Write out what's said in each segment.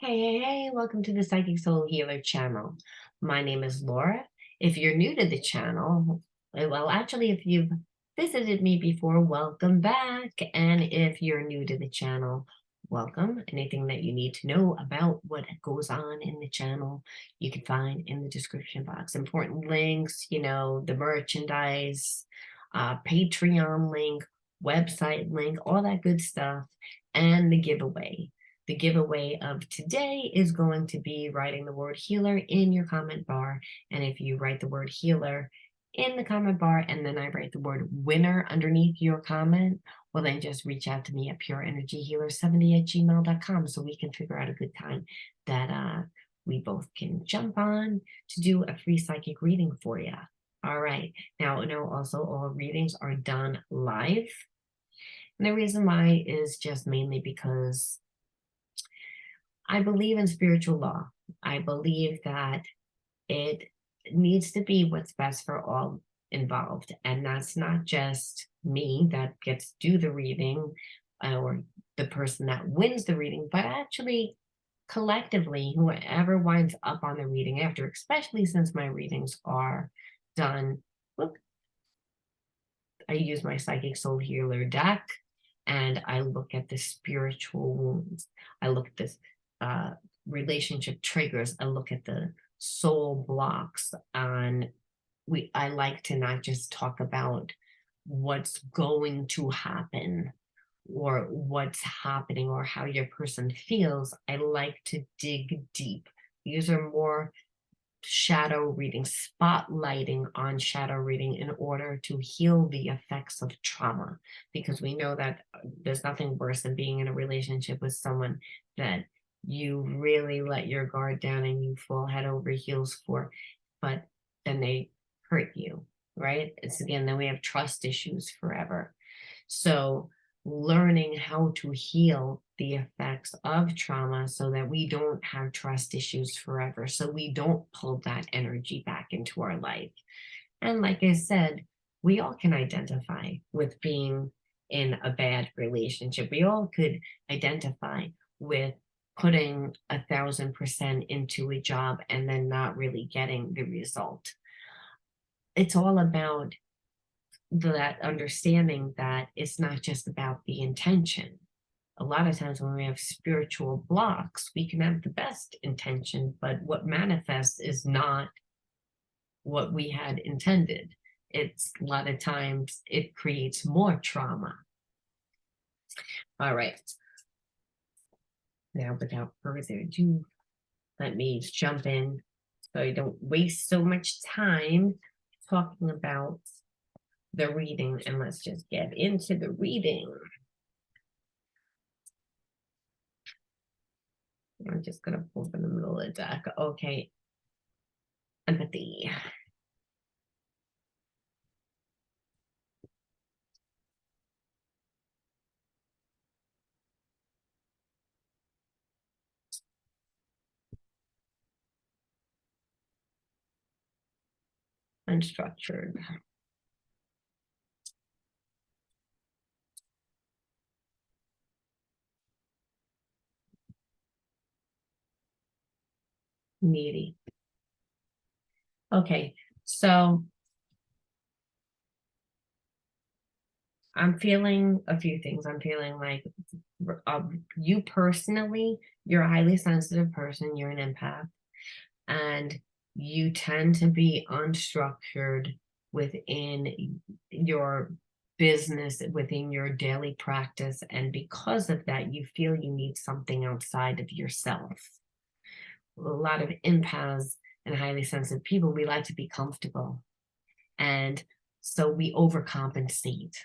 Hey, welcome to the Psychic Soul Healer channel. My name is Laura. If you're new to the channel, well, actually, if you've visited me before, welcome back. And if you're new to the channel, welcome. Anything that you need to know about what goes on in the channel, you can find in the description box. Important links, the merchandise, Patreon link, website link, all that good stuff, and the giveaway. The giveaway of today is going to be writing the word healer in your comment bar. And if you write the word healer in the comment bar and then I write the word winner underneath your comment, well, then just reach out to me at pureenergyhealer70@gmail.com so we can figure out a good time that we both can jump on to do a free psychic reading for you. All right. Now, also all readings are done live. And the reason why is just mainly because I believe in spiritual law. I believe that it needs to be what's best for all involved. And that's not just me that gets to do the reading or the person that wins the reading, but actually collectively, whoever winds up on the reading after, especially since my readings are done. Look, I use my Psychic Soul Healer deck and I look at the spiritual wounds. I look at this relationship triggers. I look at the soul blocks. And I like to not just talk about what's going to happen or what's happening or how your person feels. I like to dig deep. These are more shadow reading, spotlighting on shadow reading in order to heal the effects of trauma, because we know that there's nothing worse than being in a relationship with someone that you really let your guard down and you fall head over heels for, but then they hurt you, right? It's again, then we have trust issues forever. So learning how to heal the effects of trauma so that we don't have trust issues forever, so we don't pull that energy back into our life. And like I said, we all can identify with being in a bad relationship. We all could identify with putting 1,000% into a job and then not really getting the result. It's all about that understanding that it's not just about the intention. A lot of times when we have spiritual blocks, we can have the best intention, but what manifests is not what we had intended. It's a lot of times it creates more trauma. All right. Now, without further ado, let me jump in so I don't waste so much time talking about the reading, and let's just get into the reading. I'm just going to pull from the middle of the deck. Okay. Empathy. Unstructured. Needy. Okay, so I'm feeling a few things. I'm feeling like you personally, you're a highly sensitive person, you're an empath, and you tend to be unstructured within your business, within your daily practice. And because of that, you feel you need something outside of yourself. A lot of empaths and highly sensitive people, we like to be comfortable. And so we overcompensate.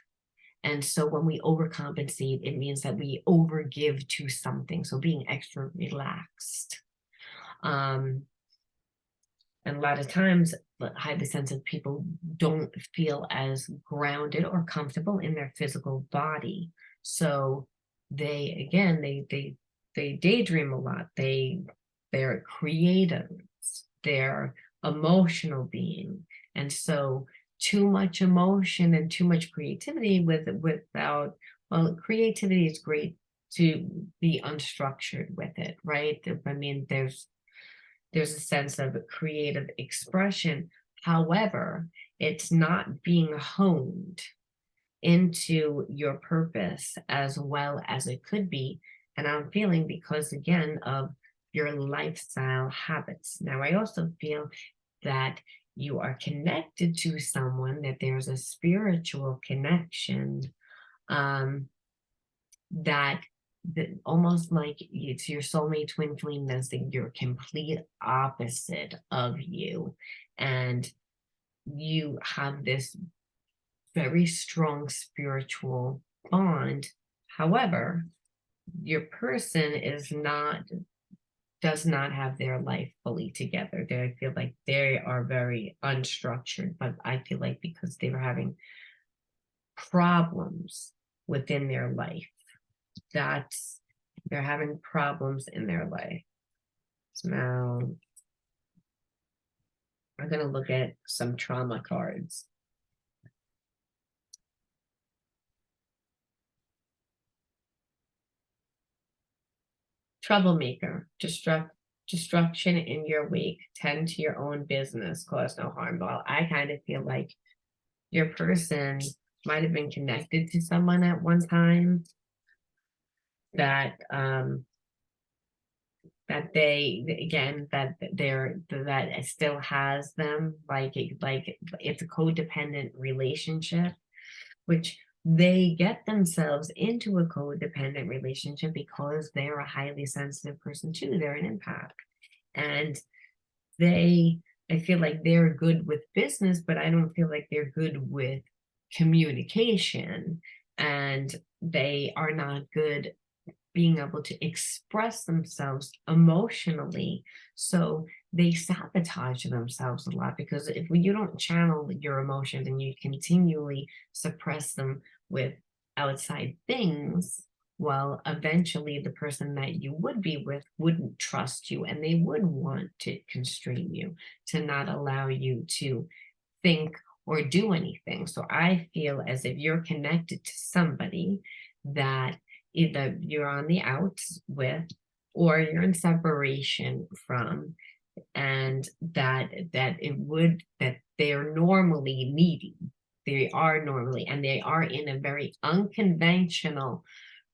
And so when we overcompensate, it means that we overgive to something. So being extra relaxed. And a lot of times, highly sensitive people don't feel as grounded or comfortable in their physical body. So they daydream a lot. They're creative. They're emotional being. And so too much emotion and too much creativity without, well, creativity is great to be unstructured with it, right? I mean, there's a sense of creative expression. However, it's not being honed into your purpose as well as it could be. And I'm feeling because, again, of your lifestyle habits. Now, I also feel that you are connected to someone, that there's a spiritual connection, that almost like it's your soulmate twin flame that's your complete opposite of you, and you have this very strong spiritual bond. However, your person does not have their life fully together. I feel like they are very unstructured, but I feel like because they were having problems within their life, that's they're having problems in their life. So now I'm going to look at some trauma cards. Troublemaker, destruction in your wake, tend to your own business, cause no harm. Well, I kind of feel like your person might have been connected to someone at one time that that they, again, that it still has them, like it's a codependent relationship, which they get themselves into a codependent relationship because they're a highly sensitive person too. They're an empath, and I feel like they're good with business, but I don't feel like they're good with communication, and they are not good being able to express themselves emotionally. So they sabotage themselves a lot, because if you don't channel your emotions and you continually suppress them with outside things, well, eventually the person that you would be with wouldn't trust you, and they would want to constrain you, to not allow you to think or do anything. So I feel as if you're connected to somebody that either you're on the outs with or you're in separation from, and that they're normally needy. They are normally, and they are in a very unconventional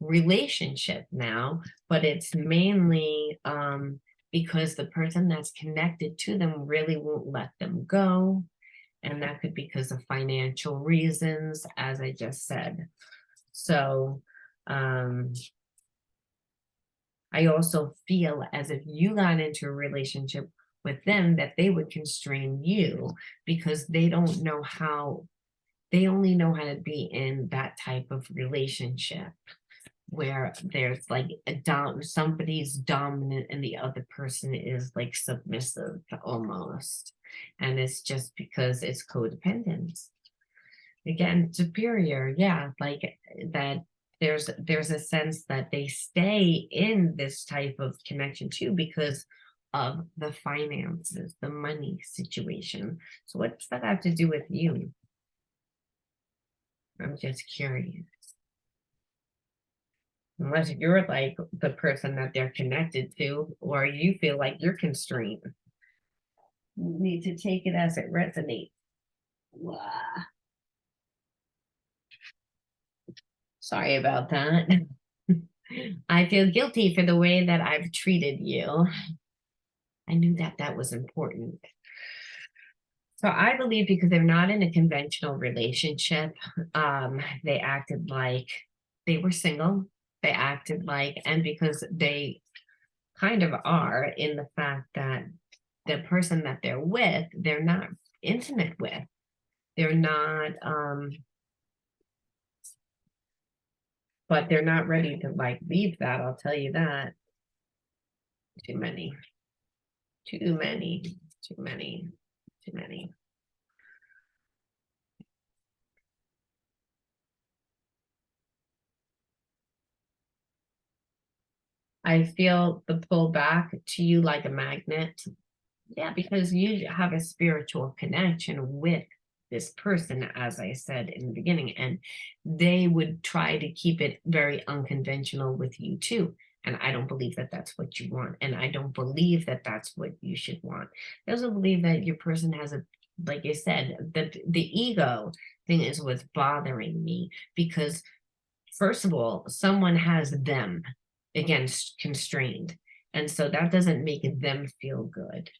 relationship now, but it's mainly because the person that's connected to them really won't let them go. And that could be because of financial reasons, as I just said. So I also feel as if you got into a relationship with them, that they would constrain you, because they don't know how, they only know how to be in that type of relationship where there's like somebody's dominant and the other person is like submissive almost. And it's just because it's codependent. Again, superior, yeah, like that there's a sense that they stay in this type of connection too because of the finances, the money situation. So what does that have to do with you? I'm just curious. Unless you're like the person that they're connected to, or you feel like you're constrained. You need to take it as it resonates. Wow. Sorry about that. I feel guilty for the way that I've treated you. I knew that that was important. So I believe because they're not in a conventional relationship, they acted like they were single. They acted like, and because they kind of are, in the fact that the person that they're with, they're not intimate with. They're not, but they're not ready to like leave that. I'll tell you that. Too many, too many, too many, too many. I feel the pull back to you like a magnet. Yeah, because you have a spiritual connection with this person, as I said in the beginning, and they would try to keep it very unconventional with you too. And I don't believe that that's what you want. And I don't believe that that's what you should want. I also believe that your person has a, like I said, that the ego thing is what's bothering me, because first of all, someone has them against constrained. And so that doesn't make them feel good.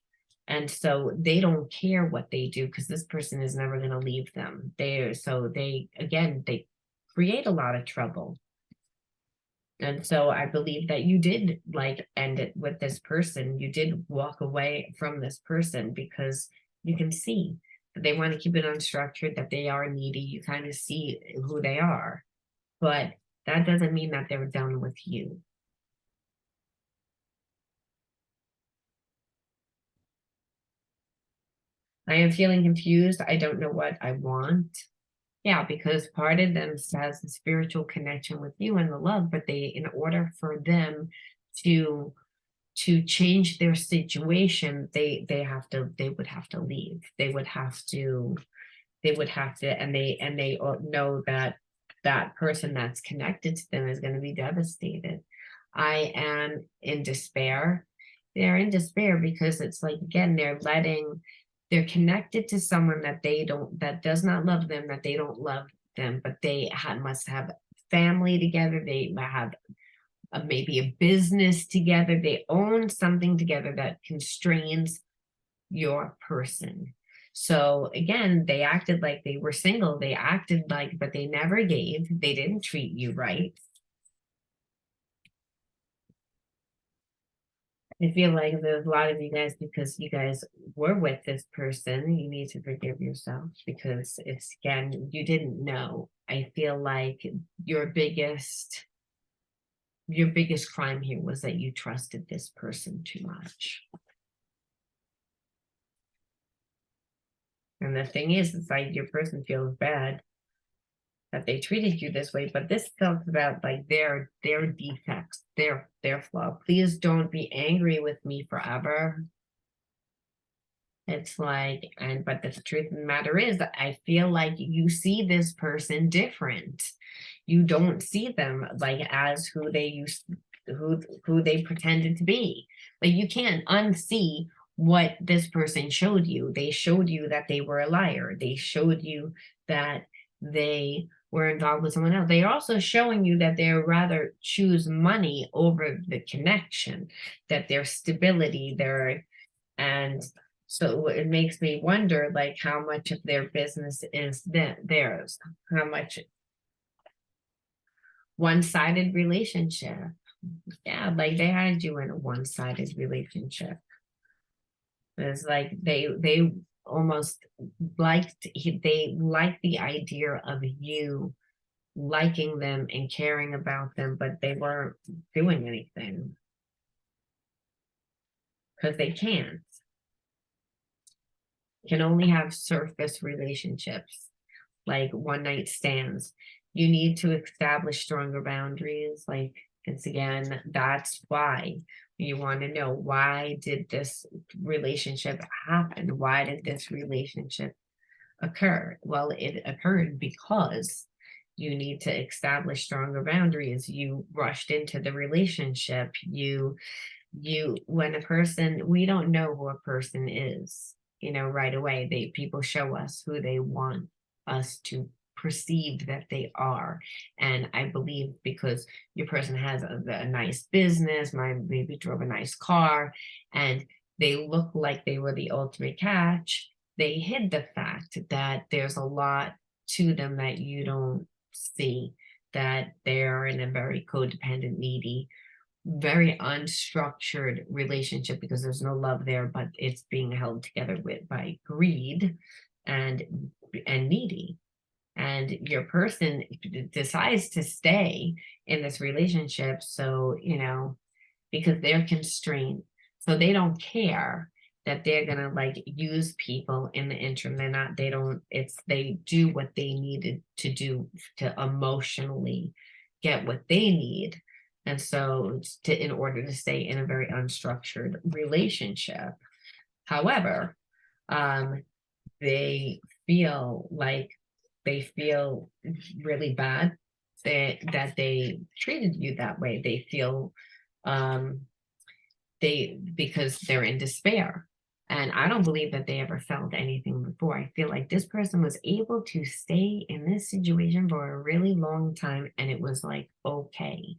And so they don't care what they do because this person is never going to leave them. They again, they create a lot of trouble. And so I believe that you did like end it with this person. You did walk away from this person because you can see that they want to keep it unstructured, that they are needy. You kind of see who they are, but that doesn't mean that they're done with you. I am feeling confused. I don't know what I want. Yeah, because part of them has a spiritual connection with you and the love, but they, in order for them to change their situation, they would have to leave. They would have to, and they know that that person that's connected to them is going to be devastated. I am in despair. They're in despair because it's like, again, they're connected to someone that they don't, that does not love them, that they don't love them, but they must have family together. They have maybe a business together. They own something together that constrains your person. So again, they acted like they were single. They acted like, but they never gave. They didn't treat you right. I feel like there's a lot of you guys, because you guys were with this person, you need to forgive yourself because it's, again, you didn't know. I feel like your biggest crime here was that you trusted this person too much. And the thing is, it's like your person feels bad that they treated you this way, but this felt about like their defects, their flaw. Please don't be angry with me forever. It's like, but the truth of the matter is that I feel like you see this person different. You don't see them like as who they used, who they pretended to be. Like you can't unsee what this person showed you. They showed you that they were a liar. They showed you that they were involved with someone else. They're also showing you that they rather choose money over the connection, that their stability, and so it makes me wonder, like, how much of their business is theirs, how much one-sided relationship. Yeah, like they had you in a one-sided relationship. It's like they almost they liked the idea of you liking them and caring about them, but they weren't doing anything because they can't. Can only have surface relationships, like one night stands. You need to establish stronger boundaries. Like it's, again, that's why you want to know, why did this relationship happen? Why did this relationship occur? Well, it occurred because you need to establish stronger boundaries. You rushed into the relationship. When a person, we don't know who a person is, right away. People show us who they want us to perceive that they are. And I believe because your person has a nice business, maybe drove a nice car, and they look like they were the ultimate catch, they hid the fact that there's a lot to them that you don't see, that they're in a very codependent, needy, very unstructured relationship because there's no love there, but it's being held together by greed and needy. And your person decides to stay in this relationship, so because they're constrained, so they don't care that they're gonna like use people in the interim. They do what they needed to do to emotionally get what they need. And so in order to stay in a very unstructured relationship. However, they feel like they feel really bad that they treated you that way. They feel um because they're in despair. And I don't believe that they ever felt anything before. I feel like this person was able to stay in this situation for a really long time, and it was like okay,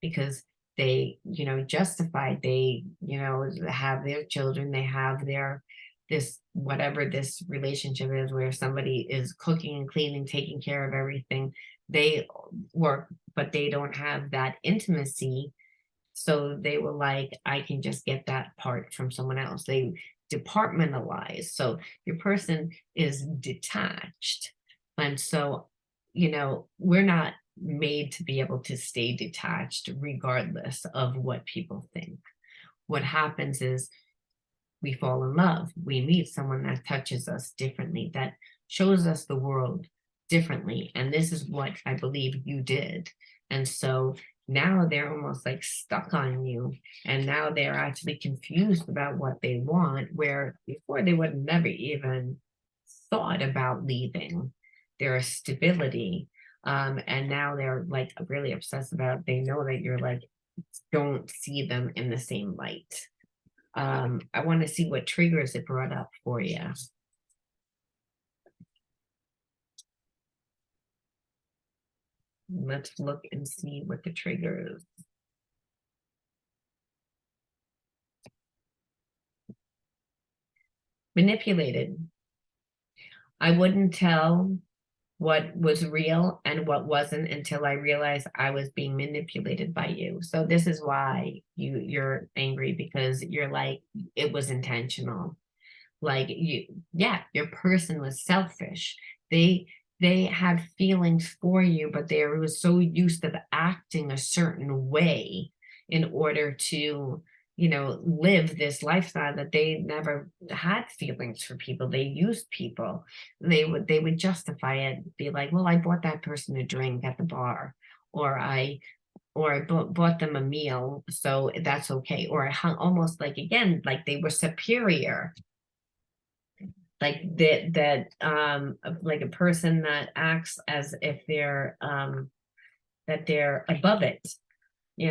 because they, justified, they, have their children, they have their this whatever this relationship is where somebody is cooking and cleaning, taking care of everything. They work, but they don't have that intimacy, so they were like, I can just get that part from someone else. They departmentalize. So your person is detached. And so, we're not made to be able to stay detached regardless of what people think. What happens is we fall in love. We meet someone that touches us differently, that shows us the world differently. And this is what I believe you did. And so now they're almost like stuck on you. And now they're actually confused about what they want, where before they would have never even thought about leaving their stability. And now they're like really obsessed about, they know that you're like, don't see them in the same light. I want to see what triggers it brought up for you. Let's look and see what the triggers. Manipulated. I wouldn't tell what was real and what wasn't until I realized I was being manipulated by you. So this is why you're angry, because you're like, it was intentional. Like your person was selfish. They had feelings for you, but they were so used to acting a certain way in order to, live this lifestyle, that they never had feelings for people. They used people. They would justify it, be like, well, I bought that person a drink at the bar, or I bought them a meal, so that's okay. Or almost like, again, like they were superior, like like a person that acts as if they're above it,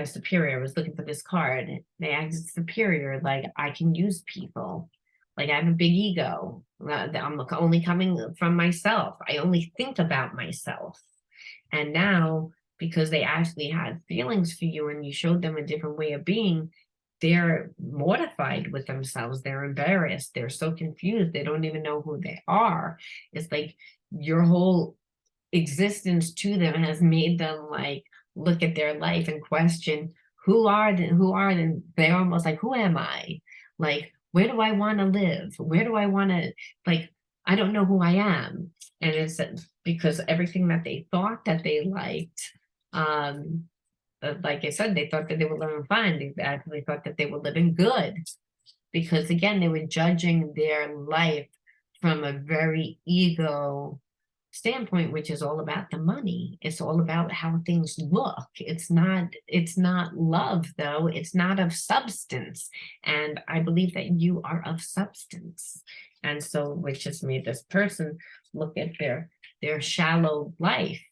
superior. I was looking for this card, they act superior, like I can use people, like I have a big ego, I'm only coming from myself, I only think about myself. And now, because they actually had feelings for you and you showed them a different way of being, they're mortified with themselves. They're embarrassed. They're so confused. They don't even know who they are. It's like your whole existence to them has made them like look at their life and question, who are they? They're almost like, who am I? Like, where do I want to live? Where do I want to, like, I don't know who I am. And it's because everything that they thought that they liked, um, like I said, they thought that they were living fine. They actually thought that they were living good, because again, they were judging their life from a very ego standpoint, which is all about the money. It's all about how things look. It's not love, though. It's not of substance. And I believe that you are of substance. And so, which just made this person look at their shallow life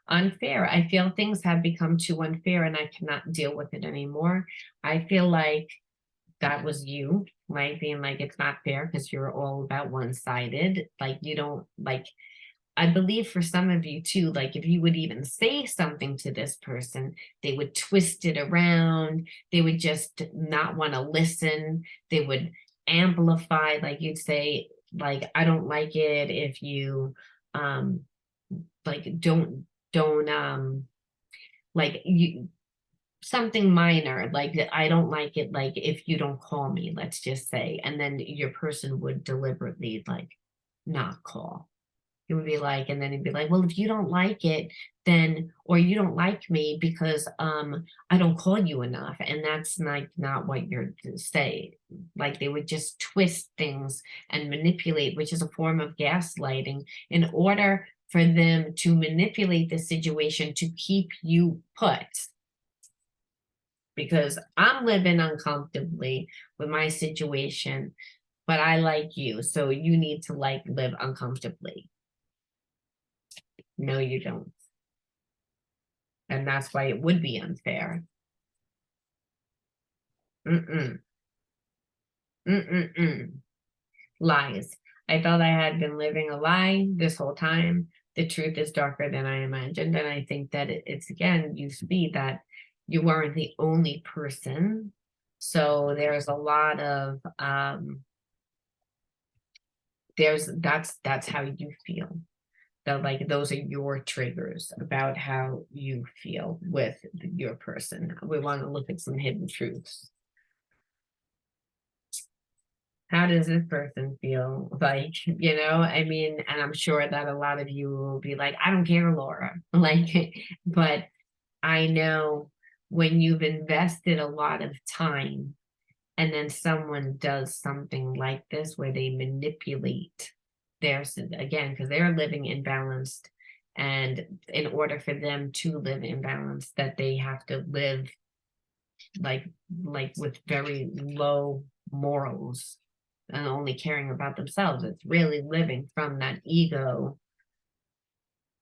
unfair. I feel things have become too unfair and I cannot deal with it anymore. I feel like that was you, like being like, it's not fair because you're all about one-sided. Like you don't like, I believe for some of you too, like if you would even say something to this person, they would twist it around. They would just not want to listen. They would amplify, like you'd say, like, I don't like it if you like don't like you, something minor, like that, I don't like it, like if you don't call me, let's just say, and then your person would deliberately like not call. It would be like, and then he'd be like, well, if you don't like it, then, or you don't like me because I don't call you enough. And that's not what you're to say. Like they would just twist things and manipulate, which is a form of gaslighting, in order for them to manipulate the situation to keep you put. Because I'm living uncomfortably with my situation. but I like you, so you need to like live uncomfortably. No, you don't. And that's why it would be unfair. Mm-mm, mm-mm-mm. Lies. I thought I had been living a lie this whole time. The truth is darker than I imagined. And I think that it's again, you see that you weren't the only person. So there's a lot of that's how you feel. That like those are your triggers about how you feel with your person. We want to look at some hidden truths. How does this person feel? Like, I mean, and I'm sure that a lot of you will be like, I don't care, Laura. Like, but I know when you've invested a lot of time and then someone does something like this where they manipulate again, because they're living imbalanced. And in order for them to live imbalanced, that they have to live like with very low morals and only caring about themselves. It's really living from that ego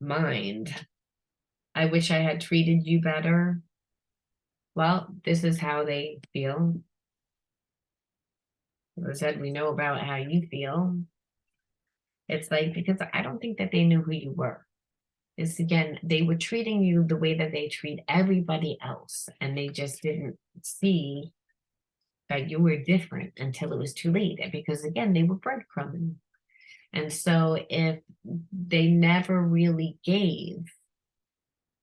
mind. I wish I had treated you better. Well, this is how they feel. As I said, we know about how you feel. It's like, because I don't think that they knew who you were. It's again, they were treating you the way that they treat everybody else. And they just didn't see that you were different until it was too late. Because again, they were breadcrumbing. And so if they never really gave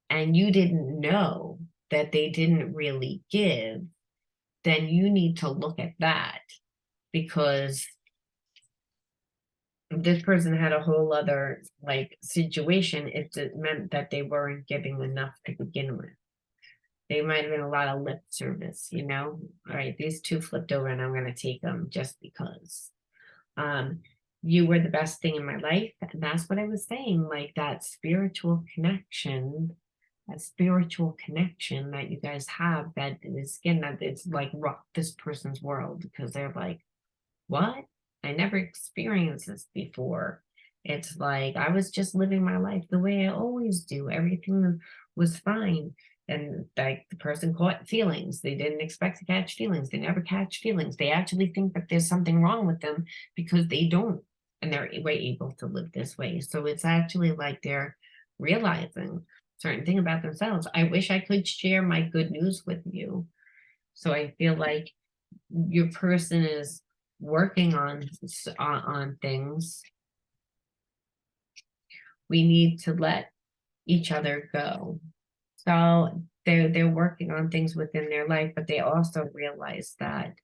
and you didn't know that they didn't really give, then you need to look at that, because this person had a whole other like situation if it meant that they weren't giving enough to begin with. They might have been a lot of lip service, all right, these two flipped over and I'm going to take them just because. You were the best thing in my life. And that's what I was saying, like that spiritual connection that you guys have, that is again, that it's like rock this person's world, because they're like, what? I never experienced this before. It's like I was just living my life the way I always do. Everything was fine. And like the person caught feelings. They didn't expect to catch feelings. They never catch feelings. They actually think that there's something wrong with them because they don't. And they're able to live this way. So it's actually like they're realizing certain thing about themselves. I wish I could share my good news with you. So I feel like your person is working on things. We need to let each other go. So they're working on things within their life, but they also realize that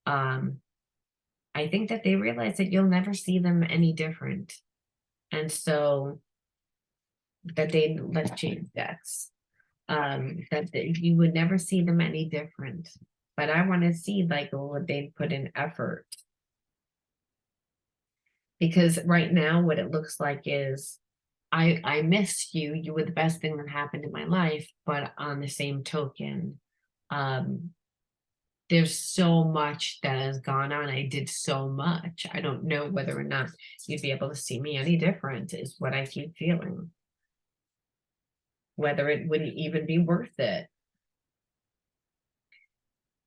I think that they realize that you'll never see them any different. And so that let's change that you would never see them any different. But I want to see like what they put in effort. Because right now what it looks like is I missed you. You were the best thing that happened in my life. But on the same token, there's so much that has gone on. I did so much. I don't know whether or not you'd be able to see me any different, is what I keep feeling. Whether it would even be worth it.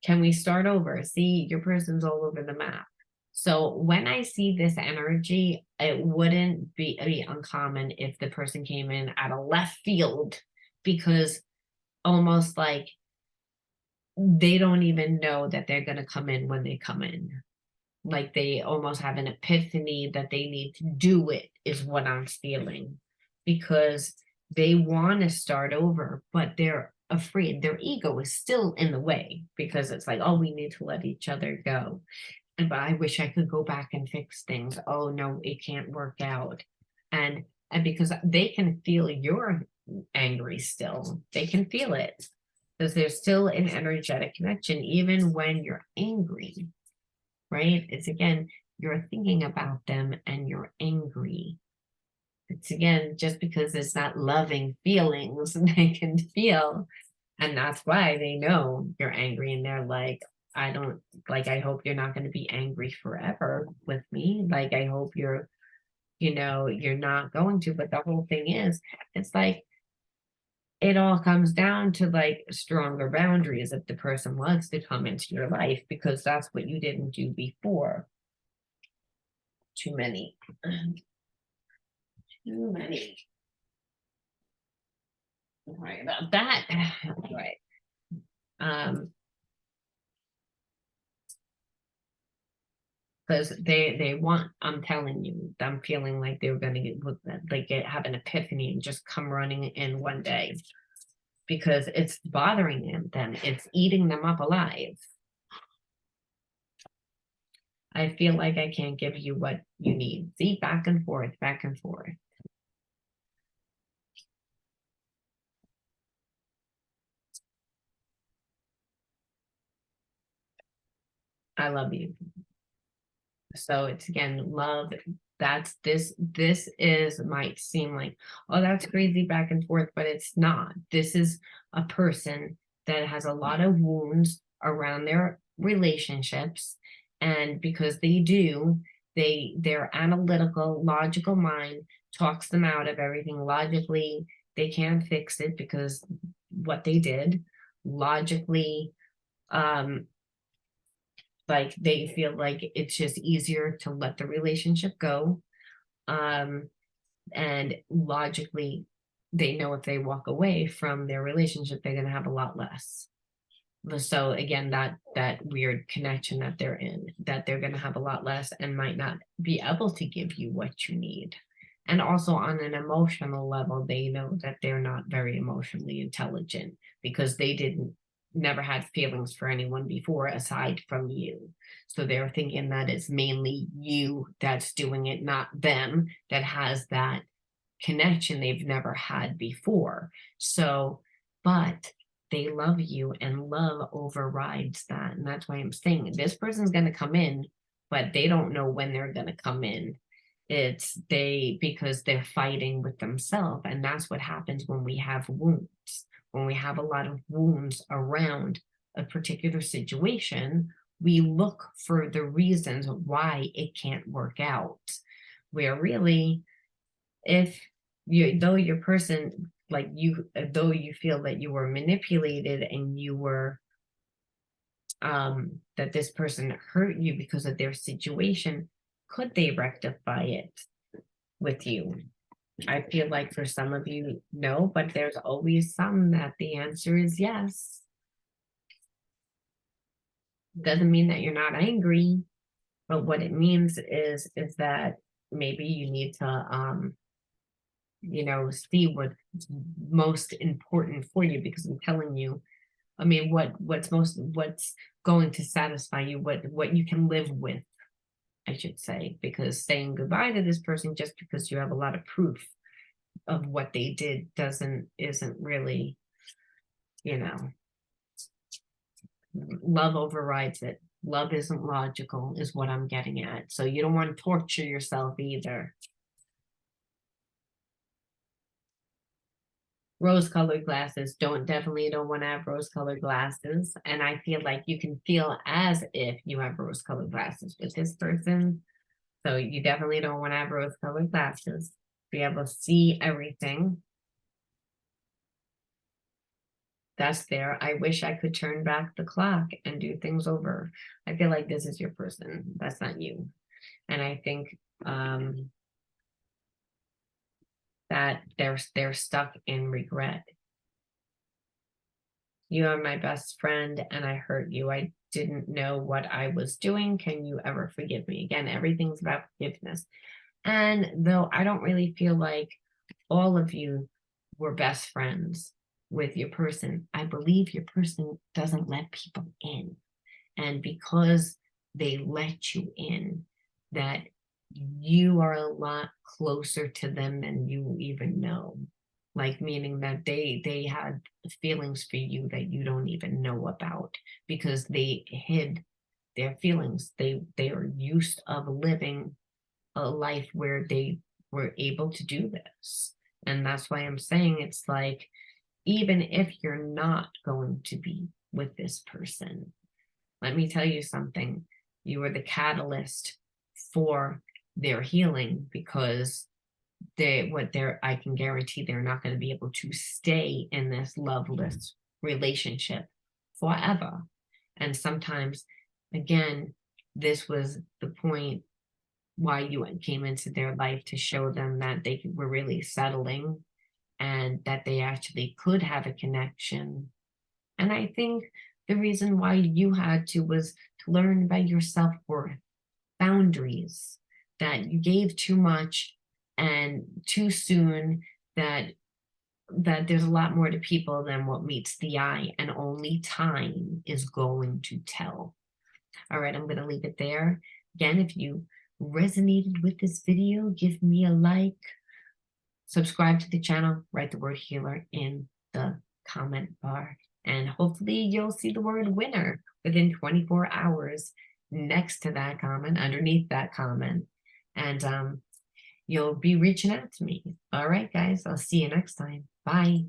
Can we start over? See, your person's all over the map. So when I see this energy, it wouldn't be uncommon if the person came in at a left field, because almost like they don't even know that they're going to come in when they come in. Like they almost have an epiphany that they need to do it, is what I'm feeling, because they want to start over, but they're afraid. Their ego is still in the way, because it's like, oh, we need to let each other go. But I wish I could go back and fix things. Oh no, it can't work out. And because they can feel you're angry still, they can feel it, because there's still an energetic connection even when you're angry, right? It's again, you're thinking about them and you're angry. It's again, just because it's not loving feelings they can feel. And that's why they know you're angry and they're like, I don't like, I hope you're not going to be angry forever with me. Like, I hope you're not going to. But the whole thing is, it's like, it all comes down to like stronger boundaries if the person wants to come into your life, because that's what you didn't do before. Too many. Too many. Right about that. Right. Because they want, I'm telling you, I'm feeling like they were gonna have an epiphany and just come running in one day, because it's bothering them, it's eating them up alive. I feel like I can't give you what you need. See, back and forth, back and forth. I love you. So it's again, love. That's this is might seem like, oh, that's crazy back and forth, but it's not. This is a person that has a lot of wounds around their relationships. And because they do, their analytical, logical mind talks them out of everything. Logically, they can't fix it because what they did. Logically, um, like they feel like it's just easier to let the relationship go. um and logically, they know if they walk away from their relationship, they're going to have a lot less. So again, that weird connection that they're in, that they're going to have a lot less and might not be able to give you what you need. And also on an emotional level, they know that they're not very emotionally intelligent, because they didn't never had feelings for anyone before aside from you. So they're thinking that it's mainly you that's doing it, not them, that has that connection they've never had before. So, but they love you, and love overrides that. And that's why I'm saying this person's going to come in, but they don't know when they're going to come in. It's because they're fighting with themselves. And that's what happens when we have wounds. When we have a lot of wounds around a particular situation, we look for the reasons why it can't work out. Where really, if though your person, like you, though you feel that you were manipulated and you were that this person hurt you because of their situation, could they rectify it with you? I feel like for some of you, no, but there's always some that the answer is yes. Doesn't mean that you're not angry, but what it means is that maybe you need to see what's most important for you, because I'm telling you, I mean, what's going to satisfy you, what you can live with, I should say, because saying goodbye to this person just because you have a lot of proof of what they did isn't really, you know, love overrides it. Love isn't logical, is what I'm getting at. So you don't want to torture yourself either. Rose-colored glasses, definitely don't want to have rose-colored glasses. And I feel like you can feel as if you have rose-colored glasses with this person. So you definitely don't want to have rose-colored glasses. Be able to see everything that's there. I wish I could turn back the clock and do things over. I feel like this is your person. That's not you. And I think that they're stuck in regret. You are my best friend and I hurt you. I didn't know what I was doing. Can you ever forgive me? Again, everything's about forgiveness. And though I don't really feel like all of you were best friends with your person, I believe your person doesn't let people in. And because they let you in, that you are a lot closer to them than you even know. Like, meaning that they had feelings for you that you don't even know about, because they hid their feelings. They are used of living a life where they were able to do this. And that's why I'm saying, it's like, even if you're not going to be with this person, let me tell you something. You were the catalyst for their healing, because I can guarantee they're not going to be able to stay in this loveless relationship forever. And sometimes, again, this was the point why you came into their life, to show them that they were really settling and that they actually could have a connection. And I think the reason why you had to was to learn about your self-worth, boundaries, that you gave too much and too soon, that there's a lot more to people than what meets the eye, and only time is going to tell. All right, I'm going to leave it there. Again, if you resonated with this video, give me a like, subscribe to the channel, write the word healer in the comment bar, and hopefully you'll see the word winner within 24 hours next to that comment, underneath that comment, and you'll be reaching out to me. All right, guys, I'll see you next time. Bye.